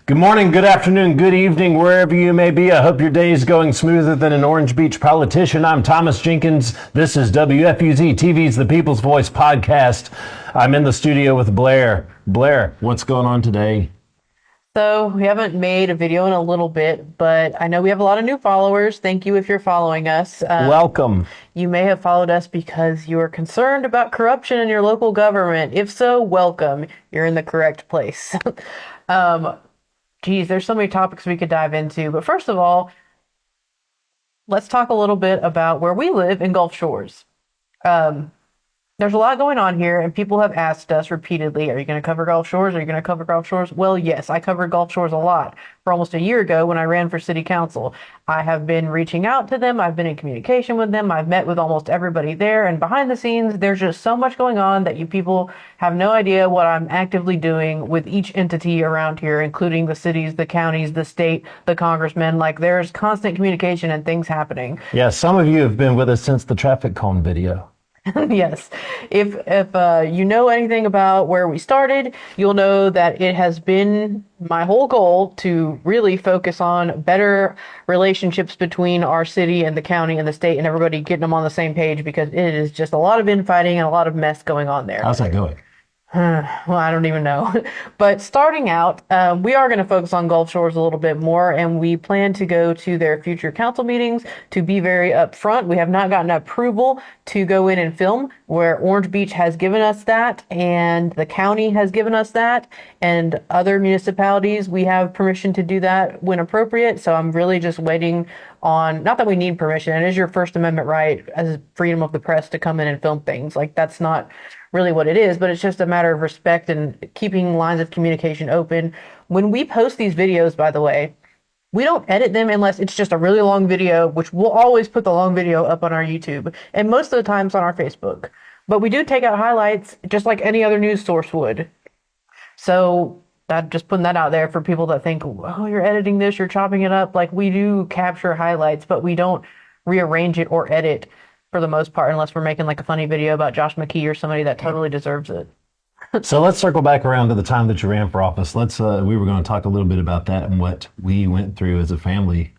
Good morning, good afternoon, good evening, wherever you may be. I hope your day is going smoother than an Orange Beach politician. I'm Thomas Jenkins. This is WFUZ-TV's The People's Voice podcast. I'm in the studio with Blair. Blair, what's going on today? So we haven't made a video in a little bit, but I know we have a lot of new followers. Thank you if you're following us. Welcome. You may have followed us because you are concerned about corruption in your local government. If so, welcome. You're in the correct place. Geez, there's so many topics we could dive into. But first of all, let's talk a little bit about where we live in Gulf Shores. There's a lot going on here, and people have asked us repeatedly, are you going to cover Gulf Shores? Are you going to cover Gulf Shores? Well, yes, I covered Gulf Shores a lot for almost a year ago when I ran for city council. I have been reaching out to them. I've been in communication with them. I've met with almost everybody there. And behind the scenes, there's just so much going on that you people have no idea what I'm actively doing with each entity around here, including the cities, the counties, the state, the congressmen. Like, there's constant communication and things happening. Yeah, some of you have been with us since the traffic cone video. Yes. If you know anything about where we started, you'll know that it has been my whole goal to really focus on better relationships between our city and the county and the state and everybody getting them on the same page, because it is just a lot of infighting and a lot of mess going on there. How's that going? Well, I don't even know. But starting out, we are going to focus on Gulf Shores a little bit more, and we plan to go to their future council meetings to be very upfront. We have not gotten approval to go in and film, where Orange Beach has given us that, and the county has given us that, and other municipalities, we have permission to do that when appropriate. So I'm really just waiting on, not that we need permission, it is your First Amendment right as freedom of the press to come in and film things. Like, that's not really what it is, but it's just a matter of respect and keeping lines of communication open. When we post these videos, by the way, we don't edit them unless it's just a really long video, which we'll always put the long video up on our YouTube and most of the times on our Facebook. But we do take out highlights just like any other news source would. So that, just putting that out there for people that think, oh, you're editing this, you're chopping it up. Like, we do capture highlights, but we don't rearrange it or edit for the most part, unless we're making like a funny video about Josh McKee or somebody that totally deserves it. So let's circle back around to the time that you ran for office. We were going to talk a little bit about that and what we went through as a family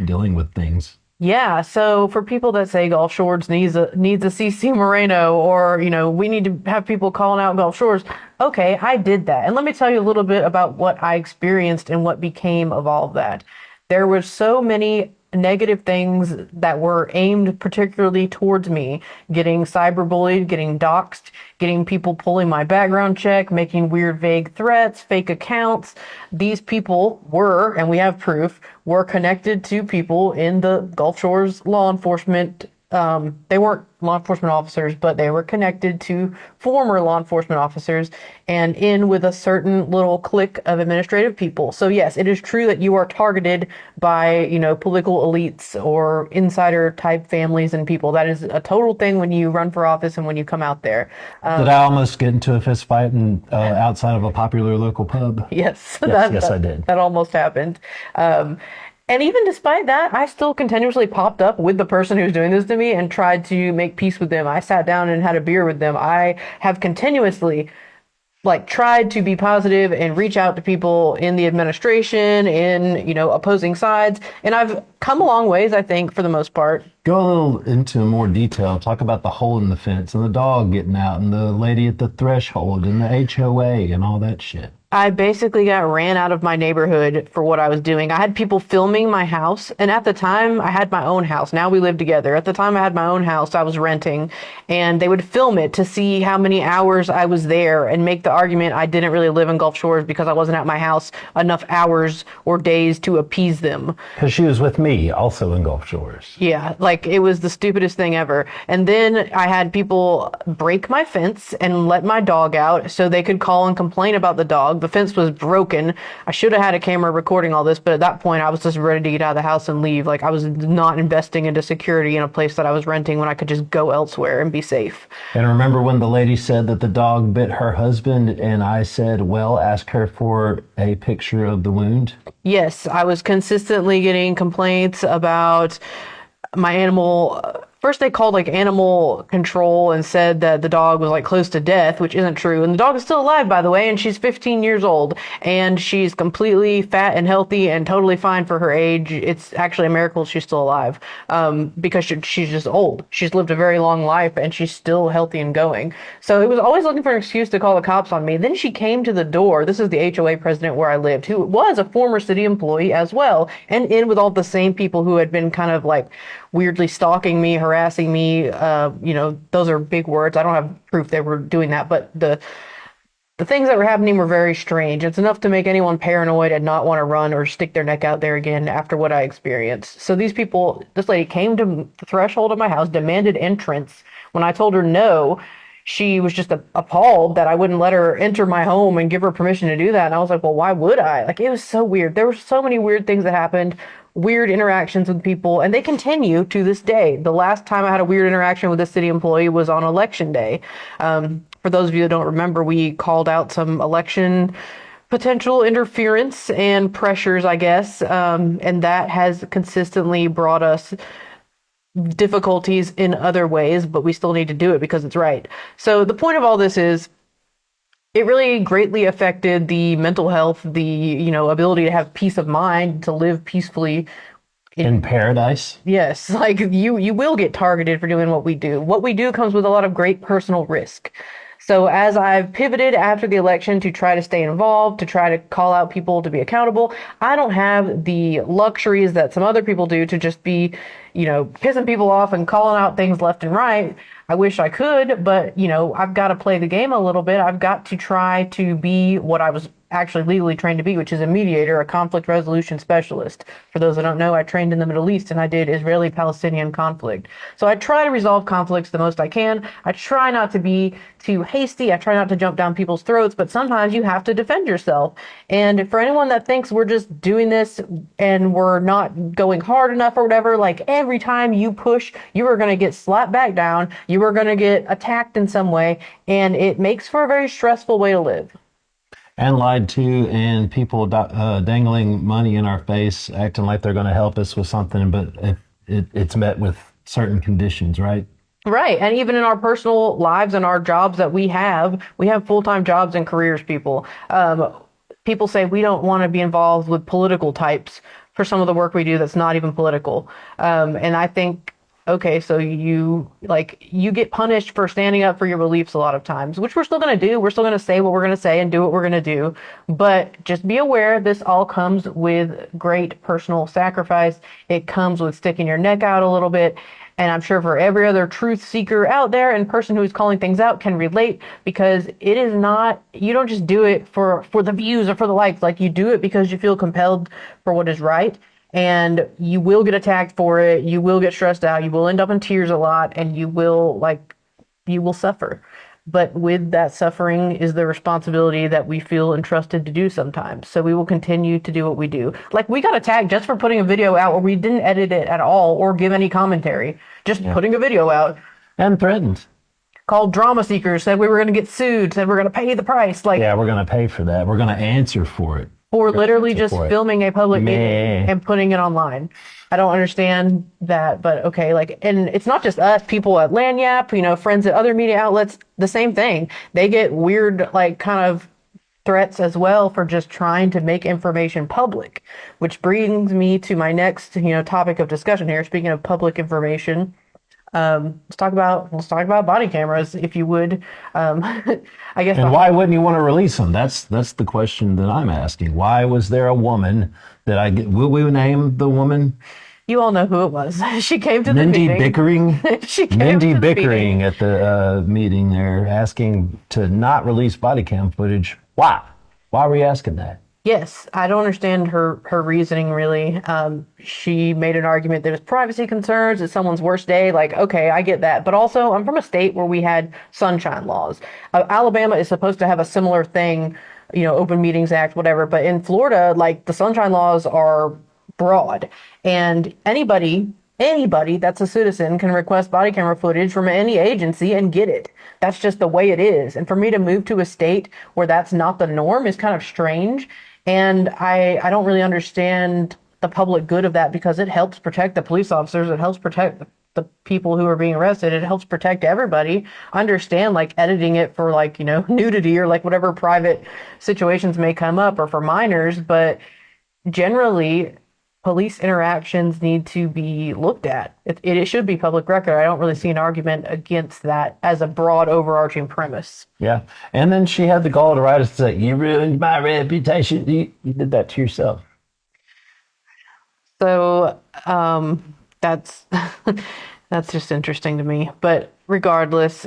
dealing with things. Yeah, so for people that say Gulf Shores needs a CC Moreno, or, you know, we need to have people calling out Gulf Shores. Okay, I did that. And let me tell you a little bit about what I experienced and what became of all of that. There were so many negative things that were aimed particularly towards me: getting cyberbullied, getting doxxed, getting people pulling my background check, making weird vague threats, fake accounts. These people were, and we have proof, were connected to people in the Gulf Shores law enforcement. They weren't law enforcement officers, but they were connected to former law enforcement officers and in with a certain little clique of administrative people. So yes, it is true that you are targeted by, you know, political elites or insider type families and people. That is a total thing when you run for office and when you come out there. Did I almost get into a fist fight outside of a popular local pub? Yes. Yes, I did. That almost happened. And even despite that, I still continuously popped up with the person who's doing this to me and tried to make peace with them. I sat down and had a beer with them. I have continuously tried to be positive and reach out to people in the administration, in, you know, opposing sides. And I've come a long ways, I think, for the most part. Go a little into more detail. Talk about the hole in the fence and the dog getting out and the lady at the threshold and the HOA and all that shit. I basically got ran out of my neighborhood for what I was doing. I had people filming my house, and at the time I had my own house. Now we live together. At the time I had my own house I was renting, and they would film it to see how many hours I was there and make the argument I didn't really live in Gulf Shores because I wasn't at my house enough hours or days to appease them. Because she was with me, also in Gulf Shores. Yeah, like, it was the stupidest thing ever. And then I had people break my fence and let my dog out so they could call and complain about the dog. The fence was broken. I should have had a camera recording all this, but at that point I was just ready to get out of the house and leave. Like, I was not investing into security in a place that I was renting when I could just go elsewhere and be safe. And remember when the lady said that the dog bit her husband, and I said, well, ask her for a picture of the wound? Yes, I was consistently getting complaints about my animal first they called like animal control and said that the dog was like close to death, which isn't true. And the dog is still alive, by the way, and she's 15 years old, and she's completely fat and healthy and totally fine for her age. It's actually a miracle she's still alive, because she's just old. She's lived a very long life, and she's still healthy and going. So it was always looking for an excuse to call the cops on me. Then she came to the door. This is the HOA president where I lived, who was a former city employee as well, and in with all the same people who had been kind of like weirdly stalking me, harassing me. Those are big words. I don't have proof they were doing that, but the things that were happening were very strange. It's enough to make anyone paranoid and not want to run or stick their neck out there again after what I experienced. So this lady came to the threshold of my house, demanded entrance. When I told her no, she was just appalled that I wouldn't let her enter my home and give her permission to do that. And I was like, well, why would I? Like, it was so weird. There were so many weird things that happened, weird interactions with people, and they continue to this day. The last time I had a weird interaction with a city employee was on election day. For those of you that don't remember, we called out some election potential interference and pressures, I guess, and that has consistently brought us difficulties in other ways, but we still need to do it because it's right. So the point of all this is, it really greatly affected the mental health, the ability to have peace of mind, to live peacefully in paradise. Yes, like you will get targeted for doing what we do. What we do comes with a lot of great personal risk. So as I've pivoted after the election to try to stay involved, to try to call out people to be accountable, I don't have the luxuries that some other people do to just be, pissing people off and calling out things left and right. I wish I could, but, I've got to play the game a little bit. I've got to try to be what I was actually legally trained to be, which is a mediator, a conflict resolution specialist. For those that don't know, I trained in the Middle East and I did Israeli-Palestinian conflict. So I try to resolve conflicts the most I can. I try not to be too hasty. I try not to jump down people's throats, but sometimes you have to defend yourself. And for anyone that thinks we're just doing this and we're not going hard enough or whatever, like every time you push, you are going to get slapped back down. You are going to get attacked in some way, and it makes for a very stressful way to live. And lied to, and people dangling money in our face, acting like they're going to help us with something, but it's met with certain conditions, right? Right. And even in our personal lives and our jobs that we have full-time jobs and careers, people. People say we don't want to be involved with political types for some of the work we do that's not even political. And I think, okay, so you get punished for standing up for your beliefs a lot of times, which we're still going to do. We're still going to say what we're going to say and do what we're going to do. But just be aware, this all comes with great personal sacrifice. It comes with sticking your neck out a little bit. And I'm sure for every other truth seeker out there and person who's calling things out can relate, because it is not, you don't just do it for the views or for the likes. Like, you do it because you feel compelled for what is right. And you will get attacked for it. You will get stressed out. You will end up in tears a lot, and you will suffer. But with that suffering is the responsibility that we feel entrusted to do sometimes. So we will continue to do what we do. Like, we got attacked just for putting a video out where we didn't edit it at all or give any commentary. Just putting a video out. And threatened. Called drama seekers, said we were going to get sued, said we're going to pay the price. Like, yeah, we're going to pay for that. We're going to answer for it. Or literally just filming a public meeting and putting it online. I don't understand that, but okay. And it's not just us, people at Lanyap, friends at other media outlets, the same thing. They get weird, kind of threats as well for just trying to make information public, which brings me to my next, topic of discussion here. Speaking of public information, let's talk about body cameras, if you would. I guess. And why wouldn't you want to release them? That's the question that I'm asking. Why was there a woman will we name the woman? You all know who it was. She came to the Mindy meeting. Bickering. She came Mindy to the Bickering meeting. at the meeting there, asking to not release body cam footage. Why? Why were you asking that? Yes, I don't understand her reasoning, really. She made an argument that it's privacy concerns, it's someone's worst day. Like, okay, I get that. But also, I'm from a state where we had sunshine laws. Alabama is supposed to have a similar thing, Open Meetings Act, whatever. But in Florida, the sunshine laws are broad. And anybody that's a citizen can request body camera footage from any agency and get it. That's just the way it is. And for me to move to a state where that's not the norm is kind of strange. And I don't really understand the public good of that, because it helps protect the police officers. It helps protect the people who are being arrested. It helps protect everybody. I understand like editing it for like, nudity or like whatever private situations may come up or for minors, but generally police interactions need to be looked at. It should be public record. I don't really see an argument against that as a broad overarching premise. Yeah. And then she had the gall to write us to say, you ruined my reputation. You did that to yourself. So that's that's just interesting to me. But regardless,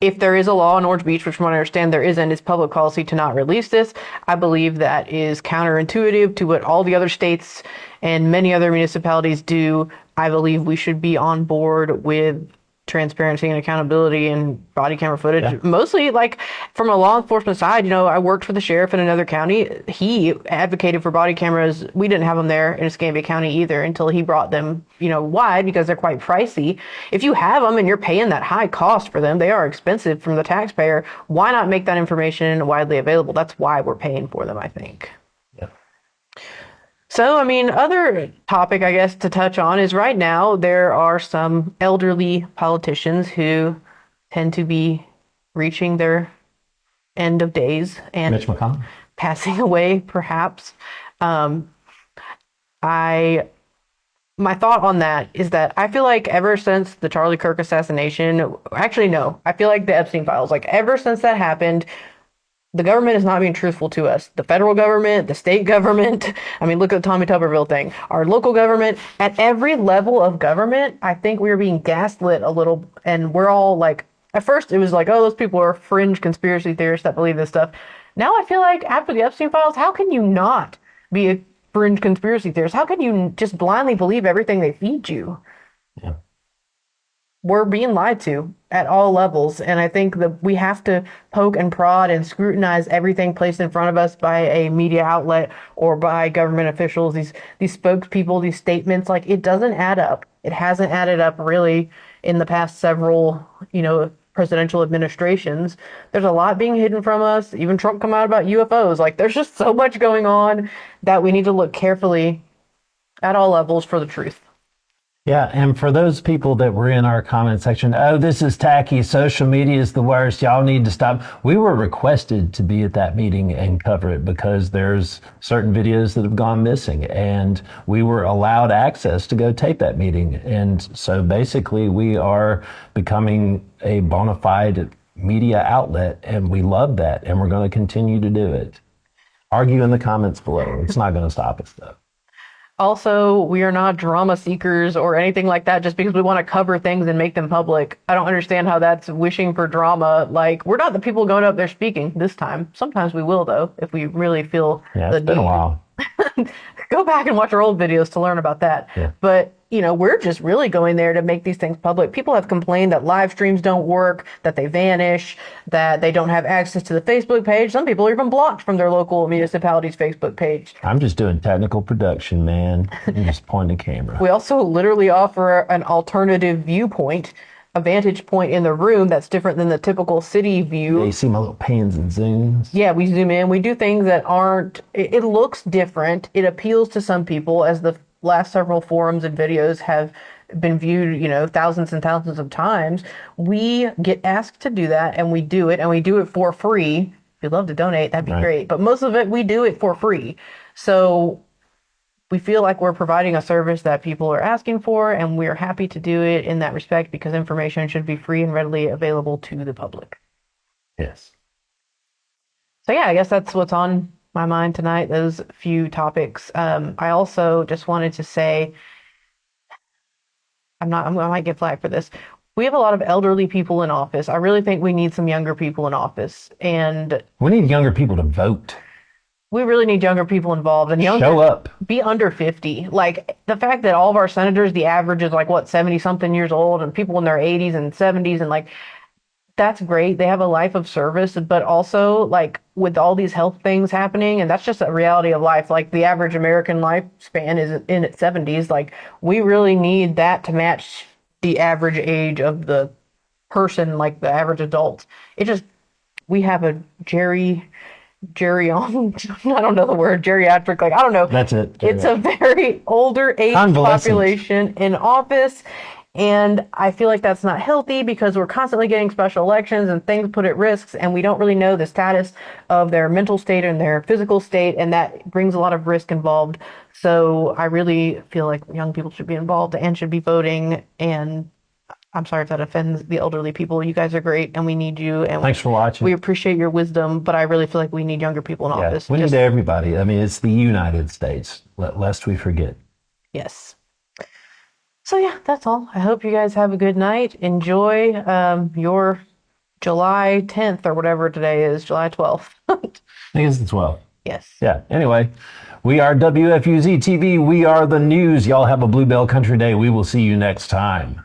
if there is a law in Orange Beach, which from what I understand there isn't, it's public policy to not release this. I believe that is counterintuitive to what all the other states and many other municipalities do. I believe we should be on board with transparency and accountability and body camera footage. Yeah. Mostly like from a law enforcement side, I worked for the sheriff in another county. He advocated for body cameras. We didn't have them there in Escambia County either until he brought them, wide because they're quite pricey. If you have them and you're paying that high cost for them, they are expensive from the taxpayer. Why not make that information widely available? That's why we're paying for them, I think. So, other topic, I guess, to touch on is right now there are some elderly politicians who tend to be reaching their end of days and Mitch McConnell passing away, perhaps. My thought on that is that I feel like ever since the Charlie Kirk assassination, actually, no, I feel like the Epstein files, like ever since that happened, the government is not being truthful to us. The federal government, the state government. Look at the Tommy Tuberville thing. Our local government, at every level of government, I think we are being gaslit a little. And we're all like, at first it was like, oh, those people are fringe conspiracy theorists that believe this stuff. Now I feel like after the Epstein files, how can you not be a fringe conspiracy theorist? How can you just blindly believe everything they feed you? Yeah. We're being lied to at all levels. And I think that we have to poke and prod and scrutinize everything placed in front of us by a media outlet or by government officials, these spokespeople, these statements. Like, it doesn't add up. It hasn't added up really in the past several, presidential administrations. There's a lot being hidden from us. Even Trump come out about UFOs. Like, there's just so much going on that we need to look carefully at all levels for the truth. Yeah, and for those people that were in our comment section, oh, this is tacky, social media is the worst, y'all need to stop. We were requested to be at that meeting and cover it because there's certain videos that have gone missing, and we were allowed access to go tape that meeting. And so basically we are becoming a bona fide media outlet, and we love that, and we're going to continue to do it. Argue in the comments below. It's not going to stop us, though. Also, we are not drama seekers or anything like that just because we want to cover things and make them public. I don't understand how that's wishing for drama. Like, we're not the people going up there speaking this time. Sometimes we will, though, if we really feel the need. It's been a while. Go back and watch our old videos to learn about that. Yeah. But, we're just really going there to make these things public. People have complained that live streams don't work, that they vanish, that they don't have access to the Facebook page. Some people are even blocked from their local municipality's Facebook page. I'm just doing technical production, man. I'm just pointing the camera. We also literally offer an alternative viewpoint, a vantage point in the room that's different than the typical city view. Yeah, you see my little pans and zooms. Yeah, we zoom in. We do things that aren't, it looks different. It appeals to some people, as the last several forums and videos have been viewed, thousands and thousands of times. We get asked to do that, and we do it, and we do it for free. If you'd love to donate, that'd be great. But most of it, we do it for free. So we feel like we're providing a service that people are asking for, and we're happy to do it in that respect because information should be free and readily available to the public. Yes. So yeah, I guess that's what's on my mind tonight, those few topics. I also just wanted to say, I might get flagged for this. We have a lot of elderly people in office. I really think we need some younger people in office, and we need younger people to vote. We really need younger people involved, and show up. Be under 50. Like, the fact that all of our senators, the average is 70 something years old, and people in their 80s and 70s, and that's great. They have a life of service, but also with all these health things happening, and that's just a reality of life. The average American lifespan is in its 70s. We really need that to match the average age of the person, the average adult. We have a I don't know the word, geriatric, like, I don't know. That's it. It's a very older age population in office. And I feel like that's not healthy because we're constantly getting special elections and things put at risks, and we don't really know the status of their mental state and their physical state, and that brings a lot of risk involved. So I really feel like young people should be involved and should be voting. And I'm sorry if that offends the elderly people. You guys are great, and we need you. And thanks for watching. We appreciate your wisdom, but I really feel like we need younger people in office. We need everybody. I mean, it's the United States, lest we forget. Yes. So yeah, that's all. I hope you guys have a good night. Enjoy your July 10th or whatever today is, July 12th. I think it's the 12th. Yes. Yeah. Anyway, we are WFUZ-TV. We are the news. Y'all have a Bluebell Country Day. We will see you next time.